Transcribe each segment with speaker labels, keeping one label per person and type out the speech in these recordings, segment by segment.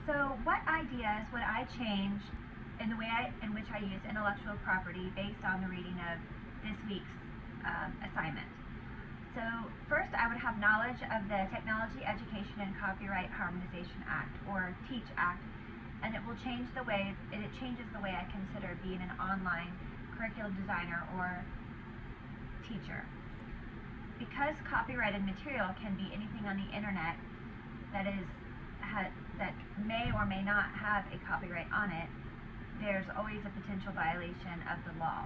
Speaker 1: So what ideas would I change in the way in which I use intellectual property based on the reading of this week's assignment? So first, I would have knowledge of the Technology, Education, and Copyright Harmonization Act, or TEACH Act, and it changes the way I consider being an online curriculum designer or teacher. Because copyrighted material can be anything on the internet that may or may not have a copyright on it, there's always a potential violation of the law.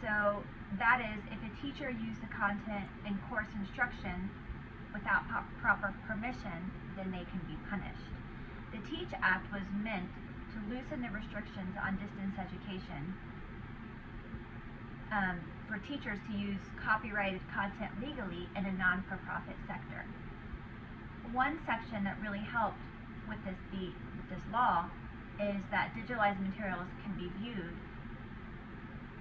Speaker 1: So that is, if a teacher used the content in course instruction without proper permission, then they can be punished. The TEACH Act was meant to loosen the restrictions on distance education for teachers to use copyrighted content legally in a non-for-profit sector. One section that really helped with this law is that digitalized materials can be viewed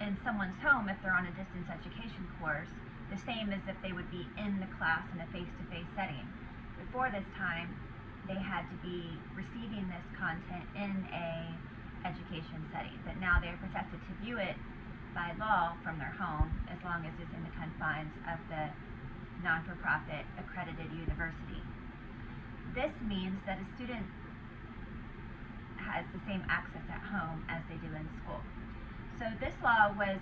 Speaker 1: in someone's home if they're on a distance education course, the same as if they would be in the class in a face-to-face setting. Before this time, they had to be receiving this content in a education setting, but now they're protected to view it by law from their home as long as it's in the confines of the non-for-profit accredited university. This means that a student has the same access at home as they do in school. So this law was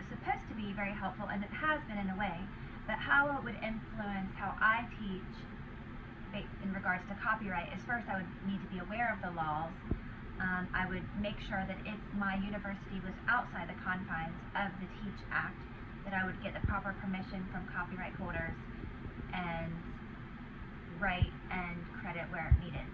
Speaker 1: supposed to be very helpful, and it has been in a way, but how it would influence how I teach in regards to copyright is, first I would need to be aware of the laws. I would make sure that if my university was outside the confines of the TEACH Act, that I would get the proper permission from copyright holders and write and credit where it needed.